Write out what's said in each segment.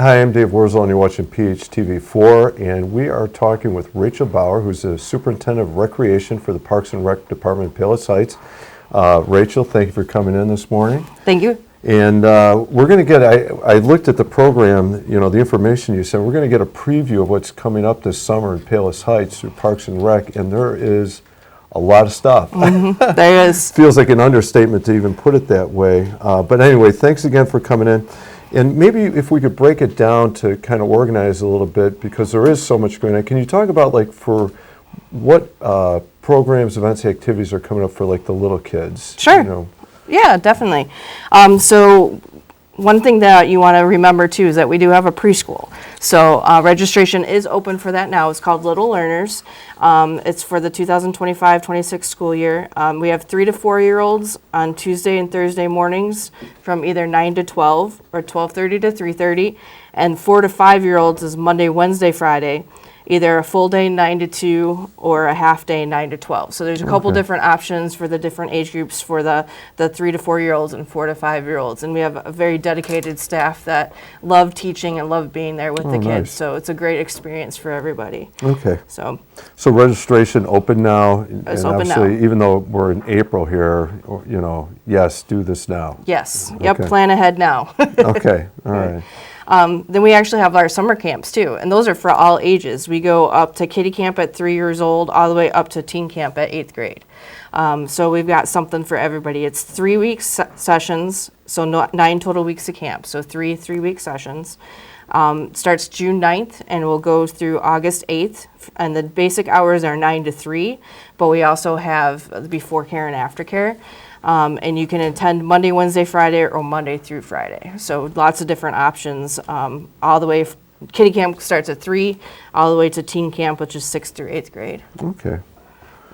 Hi, I'm Dave Wurzel, and you're watching PHTV4, and we are talking with Rachel Bauer, who's the Superintendent of Recreation for the Parks and Rec Department of Palos Heights. Rachel, thank you for coming in this morning. Thank you. And we're going to get, I looked at the program, you know, the information you said, we're going to get a preview of what's coming up this summer in Palos Heights through Parks and Rec, and there is a lot of stuff. There is. Feels like an understatement to even put it that way. But anyway, thanks again for coming in. And maybe if we could break it down to kind of organize a little bit, because there is so much going on. Can you talk about, like, for what programs, events, activities are coming up for, like, the little kids? Sure. You know? Yeah, definitely. So one thing that you want to remember, too, is that we do have a preschool. So registration is open for that now. It's called Little Learners. It's for the 2025-26 school year. We have 3 to 4-year-olds on Tuesday and Thursday mornings from either 9 to 12 or 12:30 to 3:30. And 4 to 5-year-olds is Monday, Wednesday, Friday. Either a full day 9 to 2 or a half day 9 to 12. So there's a couple different options for the different age groups for the 3 to 4-year-olds and 4 to 5-year-olds. And we have a very dedicated staff that love teaching and love being there with the kids. Nice. So it's a great experience for everybody. Okay. So registration open now. It's and open obviously, now. even though we're in April here, you know, yes, do this now. yes, yep, Okay. plan ahead now. Okay, all right. Then we actually have our summer camps too, and those are for all ages. We go up to kiddie camp at 3 years old, all the way up to teen camp at 8th grade. So we've got something for everybody. It's 3-week sessions, so 9 total weeks of camp, so 3-week sessions. Starts June 9th and will go through August 8th, and the basic hours are 9 to 3, but we also have the before care and after care. And you can attend Monday, Wednesday, Friday, or Monday through Friday. So lots of different options. All the way, kiddie camp starts at 3, all the way to teen camp, which is 6th through 8th grade. Okay.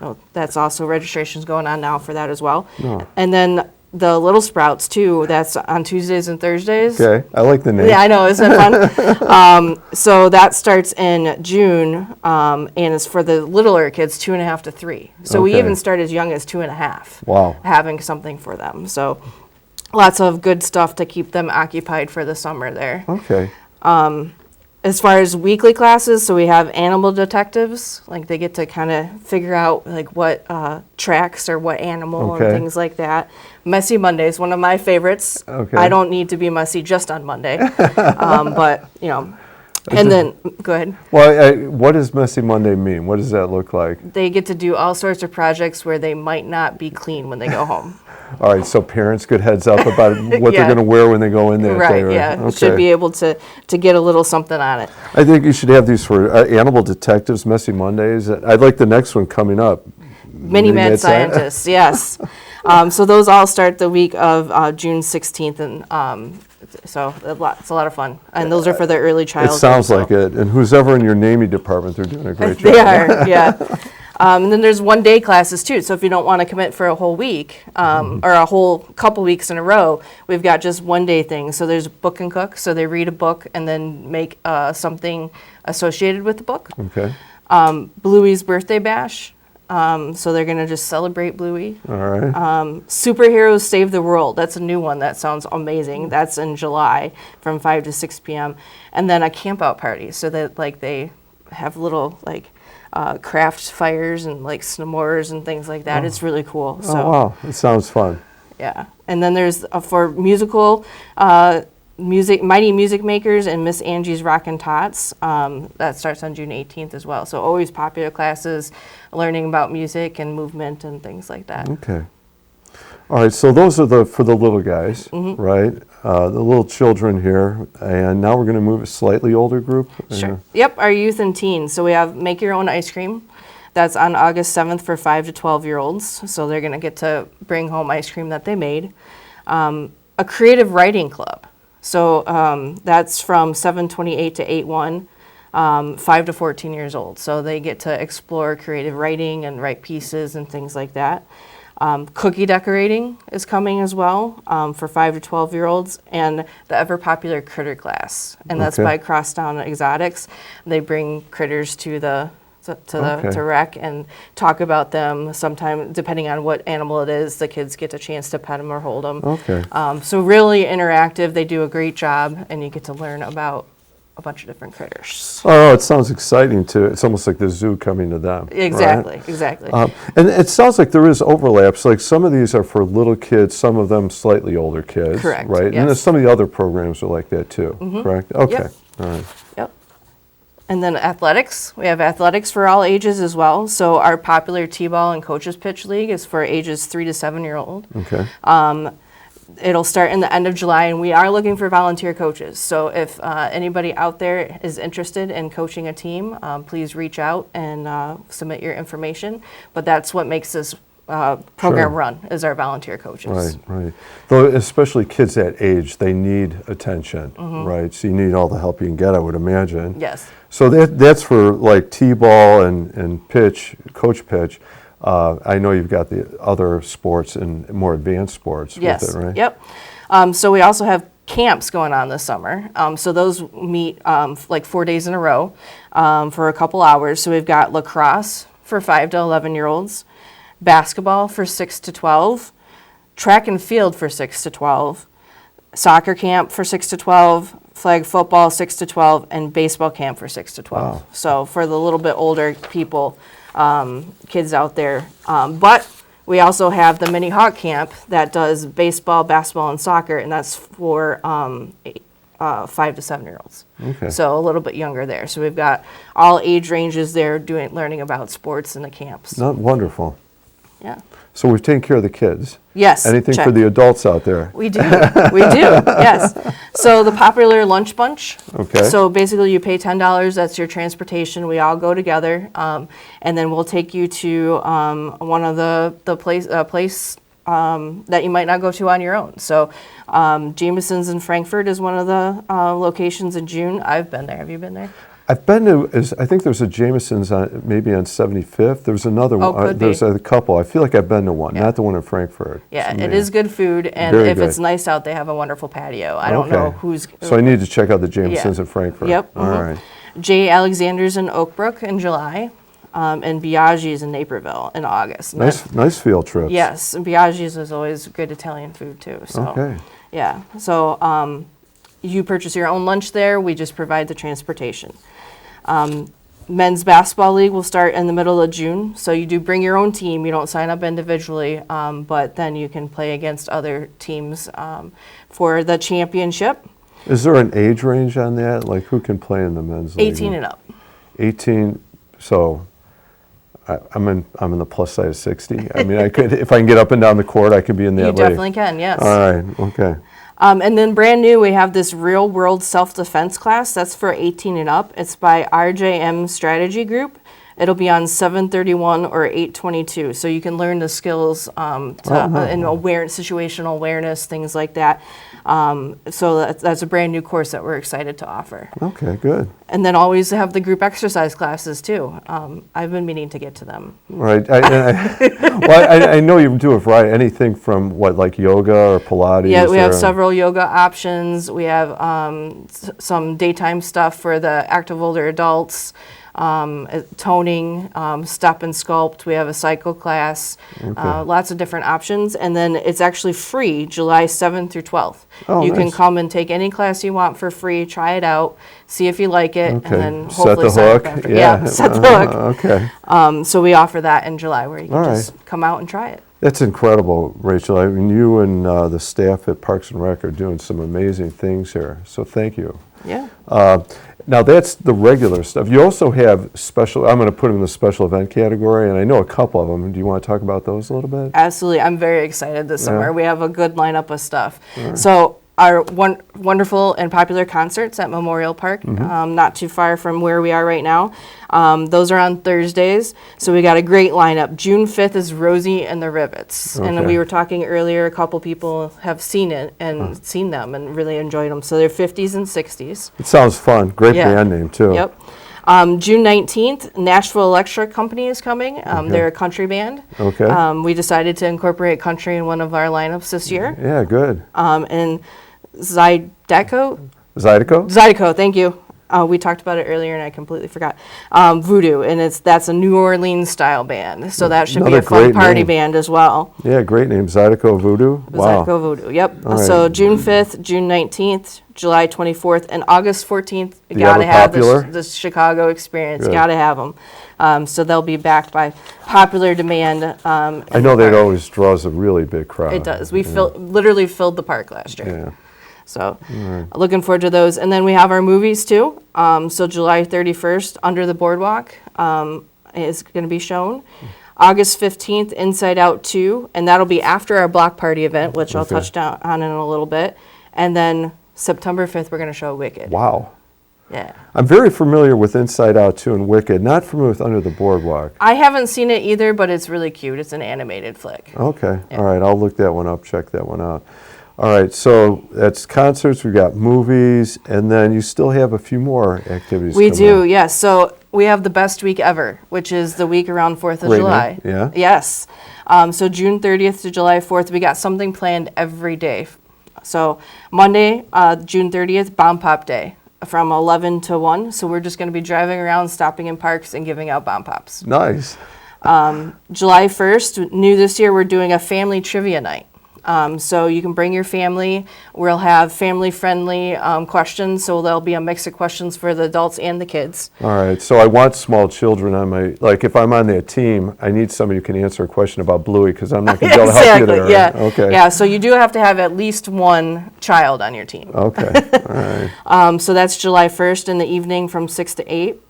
So that's also registrations going on now for that as well. No. And then the Little Sprouts too. That's on Tuesdays and Thursdays. Okay, I like the name. Yeah, I know, isn't it fun? So that starts in June, and it's for the littler kids, 2.5 to 3. So we Okay. even start as young as 2.5. Wow. Having something for them. So lots of good stuff to keep them occupied for the summer there. Okay. As far as weekly classes, so we have animal detectives, like they get to kind of figure out like what tracks or what animal Okay. and things like that. Messy Mondays, one of my favorites. Okay. I don't need to be messy just on Monday, but you know. And then, go ahead. Well, what does Messy Monday mean? What does that look like? They get to do all sorts of projects where they might not be clean when they go home. All right, so parents get heads up about what Yeah. they're going to wear when they go in there. Right, yeah. Okay. Should be able to get a little something on it. I think you should have these for animal detectives, Messy Mondays. I'd like the next one coming up. Mini Mad Scientists, yes. So those all start the week of June 16th, and so it's a lot of fun. And those are for the early It childhood. sounds like it. And who's ever in your naming department, they're doing a great job. They are, yeah. And then there's one-day classes too. So if you don't want to commit for a whole week or a whole couple weeks in a row, we've got just one-day things. So there's book and cook. So they read a book and then make something associated with the book. Okay. Bluey's birthday bash. So they're going to just celebrate Bluey. All right. Superheroes Save the World. That's a new one. That sounds amazing. That's in July from 5 to 6 p.m. And then a camp out party. So that like they have little like craft fires and like s'mores and things like that. It's really cool. So Oh, wow. It sounds fun. yeah. And then there's for musical Mighty Music Makers and Miss Angie's Rockin' Tots. That starts on June 18th as well. So always popular classes, learning about music and movement and things like that. Okay. All right, so those are for the little guys, right? The little children here. And now we're going to move a slightly older group. Sure. Yep, our youth and teens. So we have Make Your Own Ice Cream. That's on August 7th for 5 to 12-year-olds. So they're going to get to bring home ice cream that they made. A creative writing club. So that's from 7/28 to 8/1, 5 to 14 years old. So they get to explore creative writing and write pieces and things like that. Cookie decorating is coming as well for 5 to 12-year-olds, and the ever popular critter class, and that's Okay. by Crosstown Exotics. They bring critters to the to rec and talk about them. Sometime, depending on what animal it is, the kids get a chance to pet them or hold them. Okay. So really interactive. They do a great job, and you get to learn about a bunch of different critters. Oh, it sounds exciting too. It's almost like the zoo coming to them. Exactly, right? exactly. And it sounds like there is overlaps. Like some of these are for little kids, some of them slightly older kids. Correct, Right? And yes. then some of the other programs are like that too. Correct? Okay. Yep. All right. Yep. And then athletics, we have athletics for all ages as well. So our popular T-ball and coaches pitch league is for ages 3 to 7-year-old. Okay. It'll start in the end of July, and we are looking for volunteer coaches. So if anybody out there is interested in coaching a team, please reach out and submit your information. But that's what makes this program Sure. run, is our volunteer coaches. Right, right. Though especially kids that age, they need attention, right? So you need all the help you can get, I would imagine. Yes. So that's for like T-ball and pitch, coach pitch. I know you've got the other sports and more advanced sports Yes. with it, right? Yep. So we also have camps going on this summer. So those meet like 4 days in a row for a couple hours. So we've got lacrosse for 5 to 11-year-olds, basketball for 6 to 12, track and field for 6 to 12, soccer camp for 6 to 12, flag football 6 to 12, and baseball camp for 6 to 12. Wow. So for the little bit older people, kids out there. But we also have the mini hawk camp that does baseball, basketball, and soccer, and that's for 5 to 7-year-olds. Okay. So a little bit younger there. So we've got all age ranges there learning about sports in the camps. Not wonderful. Yeah. So we've taken care of the kids. Yes. Anything check. for the adults out there? We do. We do. Yes. So the popular lunch bunch. Okay. So basically, you pay $10. That's your transportation. We all go together, and then we'll take you to one of the place that you might not go to on your own. So Jameson's in Frankfurt is one of the locations in June. I've been there. Have you been there? I've been to, I think there's a Jameson's maybe on 75th. There's another one. could be. There's a couple. I feel like I've been to one, Yeah. not the one in Frankfurt. Yeah, So it maybe- is good food, and Very if it's good. nice out, they have a wonderful patio. I don't know Okay. who's. So I need to check out the Jameson's in Frankfurt. Yep. All right. J. Alexander's in Oak Brook in July, and Biaggi's in Naperville in August. And Nice field trips. yes, and Biaggi's is always good Italian food too. So Okay. yeah, so you purchase your own lunch there. We just provide the transportation. Men's basketball league will start in the middle of June. So you do bring your own team. You don't sign up individually, but then you can play against other teams for the championship. Is there an age range on that? Like who can play in the men's league? 18 and up. 18. So I'm in the plus size 60. I mean, I could if I can get up and down the court, I could be in that You league. definitely can, yes. All right. Okay. And then brand new, we have this real world self-defense class. That's for 18 and up. It's by RJM Strategy Group. It'll be on 731 or 822. So you can learn the skills in situational awareness, things like that. So that's a brand new course that we're excited to offer. Okay. Good. And then always have the group exercise classes too. I've been meaning to get to them. Right. I know you do a variety. Anything from what, like yoga or Pilates? Yeah, we have or- several yoga options. We have some daytime stuff for the active older adults, toning, step and sculpt. We have a cycle class, lots of different options. And then it's actually free July 7th through 12th. Oh, you can nice. come and take any class you want for free, try it out, see if you like it, Okay. and then Set hopefully the sign up hook. after. Yeah. Set the hook. Okay. So we offer that in July where you can All just come out and try it. That's incredible, Rachel. I mean, you and the staff at Parks and Rec are doing some amazing things here. So thank you. Yeah. Now that's the regular stuff. You also have special. I'm going to put them in the special event category, and I know a couple of them. Do you want to talk about those a little bit? Absolutely. I'm very excited this summer. Yeah. We have a good lineup of stuff. So our wonderful and popular concerts at Memorial Park, not too far from where we are right now. Those are on Thursdays. So we got a great lineup. June 5th is Rosie and the Rivets. And Okay. we were talking earlier, a couple people have seen it and seen them and really enjoyed them. So they're 50s and 60s. It sounds fun. Great Yeah. band name too. Yep. June 19th, Nashville Electric Company is coming. They're a country band. Okay. We decided to incorporate country in one of our lineups this year. Yeah. Good. And Zydeco, Zydeco. thank you. We talked about it earlier, and I completely forgot. Voodoo, and that's a New Orleans style band, so that should be Another a fun great party name. band as well. Yeah, great name, Zydeco Voodoo. Wow. Zydeco Voodoo, yep. All right. So June 5th, June 19th, July 24th, and August 14th. You you have gotta a have popular? this Chicago experience. Good. Gotta have them. So they'll be backed by popular demand. I know that always draws a really big crowd. It does. We literally filled the park last year. Yeah. So looking forward to those. And then we have our movies too. So July 31st, Under the Boardwalk is going to be shown. August 15th, Inside Out 2, and that'll be after our block party event, which I'll touch on in a little bit. And then September 5th, we're going to show Wicked. Wow. Yeah. I'm very familiar with Inside Out 2 and Wicked, not familiar with Under the Boardwalk. I haven't seen it either, but it's really cute. It's an animated flick. Okay. All right. I'll look that one up, check that one out. All right. So that's concerts, we've got movies, and then you still have a few more activities We coming do, up. yes. So we have the best week ever, which is the week around 4th of Great July. name, yeah. Yes. So June 30th to July 4th, we got something planned every day. So Monday, June 30th, Bomb Pop Day from 11 to 1. So we're just going to be driving around, stopping in parks, and giving out bomb pops. Nice. July 1st, new this year, we're doing a family trivia night. So you can bring your family. We'll have family-friendly questions, so there'll be a mix of questions for the adults and the kids. All right. So I want small children on my, like if I'm on that team, I need somebody who can answer a question about Bluey because I'm not going to be able to help you there. Yeah. Okay. Yeah, so you do have to have at least one child on your team. Okay. All right. So that's July 1st in the evening from 6 to 8.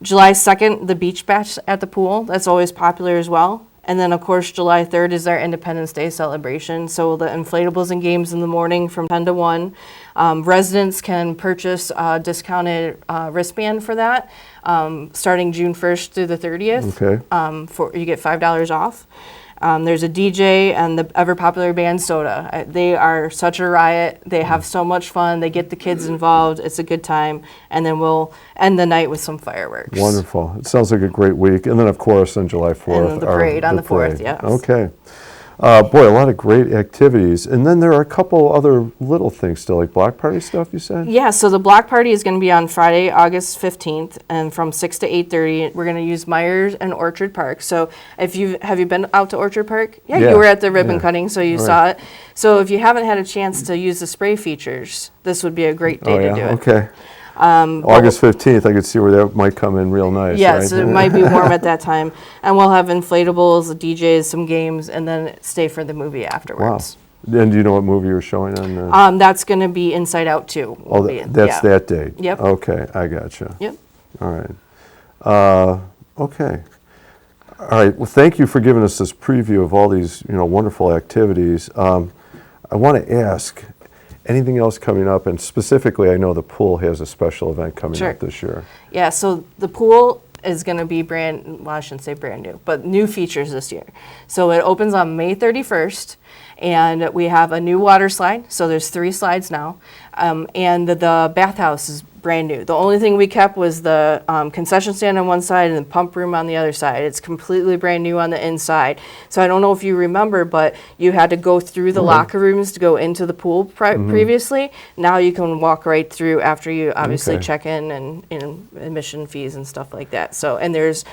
July 2nd, the beach bash at the pool. That's always popular as well. And then, of course, July 3rd is our Independence Day celebration. So the inflatables and games in the morning from 10 to 1. Residents can purchase a discounted wristband for that, starting June 1st through the 30th. Okay. You get $5 off. There's a DJ and the ever-popular band Soda. They are such a riot. They have so much fun. They get the kids involved. It's a good time. And then we'll end the night with some fireworks. Wonderful. It sounds like a great week. And then, of course, on July 4th. And the parade on the 4th, yes. Okay. Boy, a lot of great activities. And then there are a couple other little things still, like block party stuff, you said? Yeah, so the block party is going to be on Friday, August 15th, and from 6 to 8:30. We're going to use Myers and Orchard Park. So have you been out to Orchard Park? Yeah, Yeah, you were at the ribbon yeah. cutting, so you Right. saw it. So if you haven't had a chance to use the spray features, this would be a great day to do it. Okay. August 15th, I could see where that might come in real nice, Yes, right? it might be warm at that time. And we'll have inflatables, DJs, some games, and then stay for the movie Wow. afterwards. And do you know what movie you're showing on? That's going to be Inside Out 2. That's that date? Yep. Okay, I gotcha. Yep. All right. Okay. All right. Well, thank you for giving us this preview of all these, wonderful activities. I want to ask, anything else coming up? And specifically, I know the pool has a special event coming Sure. up this year. Yeah, so the pool is going to be I shouldn't say brand new, but new features this year. So it opens on May 31st, and we have a new water slide. So there's 3 slides now, and the bathhouse is brand new. The only thing we kept was the concession stand on one side and the pump room on the other side. It's completely brand new on the inside. So I don't know if you remember, but you had to go through the locker rooms to go into the pool previously. Now you can walk right through after you obviously Okay. check in and admission fees and stuff like that. So, and there's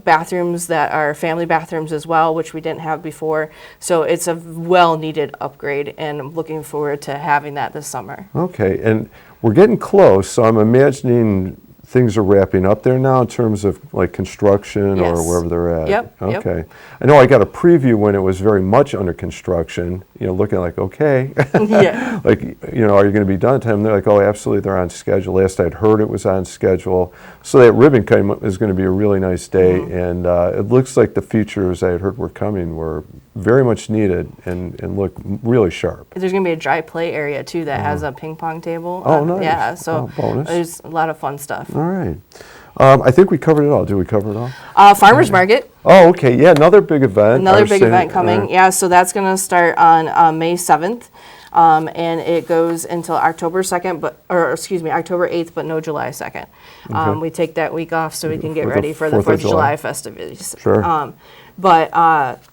bathrooms that are family bathrooms as well, which we didn't have before. So it's a well-needed upgrade, and I'm looking forward to having that this summer. Okay, and we're getting close, so I'm imagining things are wrapping up there now in terms of like construction or Yes. wherever they're at. Yep, yep. Okay. I know I got a preview when it was very much under construction, looking like, okay. Yeah. Like, are you going to be done? And they're like, oh, absolutely, they're on schedule. Last I'd heard it was on schedule. So that ribbon cutting is going to be a really nice day, and it looks like the features I had heard were coming were very much needed and look really sharp. There's going to be a dry play area too that has a ping pong table. Oh, nice. Yeah, so Oh, bonus. there's a lot of fun stuff. All right. I think we covered it all. Did we cover it all? Farmers Market, Oh, okay. Yeah, another big event. another big event coming. Yeah, so that's going to start on May 7th. And it goes until October 2nd, October 8th, but no July 2nd. We take that week off so we can get For the ready for the 4th of 4th of July July festivities. Sure. But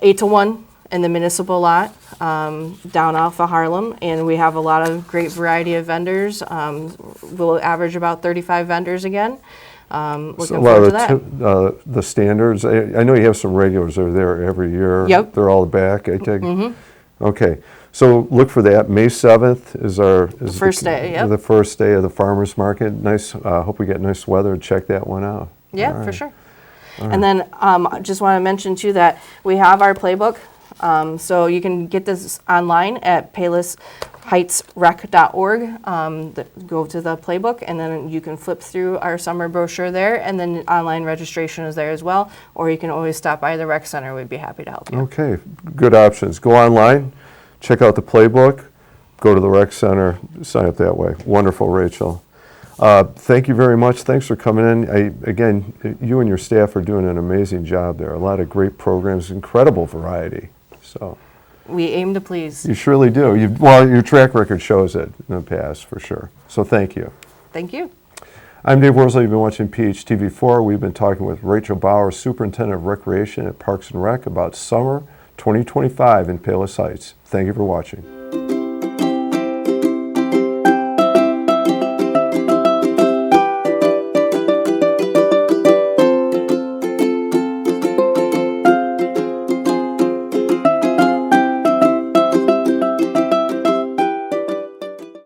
8 to 1 in the municipal lot down off of Harlem, and we have a lot of great variety of vendors. We'll average about 35 vendors again. Looking So a lot forward of to that. the standards, I know you have some regulars that are there every year. Yep. They're all back, I take? Okay, so look for that. May 7th is the first day, yep. The first day of the farmer's market. Nice, hope we get nice weather. Check that one out. Yeah, All for right. sure. And then I just want to mention too that we have our playbook. So you can get this online at palosheightsrec.org. Go to the playbook, and then you can flip through our summer brochure there, and then online registration is there as well. Or you can always stop by the rec center. We'd be happy to help you. Okay, good options. Go online, check out the playbook, go to the rec center, sign up that way. Wonderful, Rachel. Thank you very much. Thanks for coming in. Again, you and your staff are doing an amazing job there. A lot of great programs, incredible variety. So We aim to please. you surely do. Well, your track record shows it in the past, for sure. So thank you. Thank you. I'm Dave Worsley. You've been watching PHTV4. We've been talking with Rachel Bauer, Superintendent of Recreation at Parks and Rec, about summer 2025 in Palos Heights. Thank you for watching.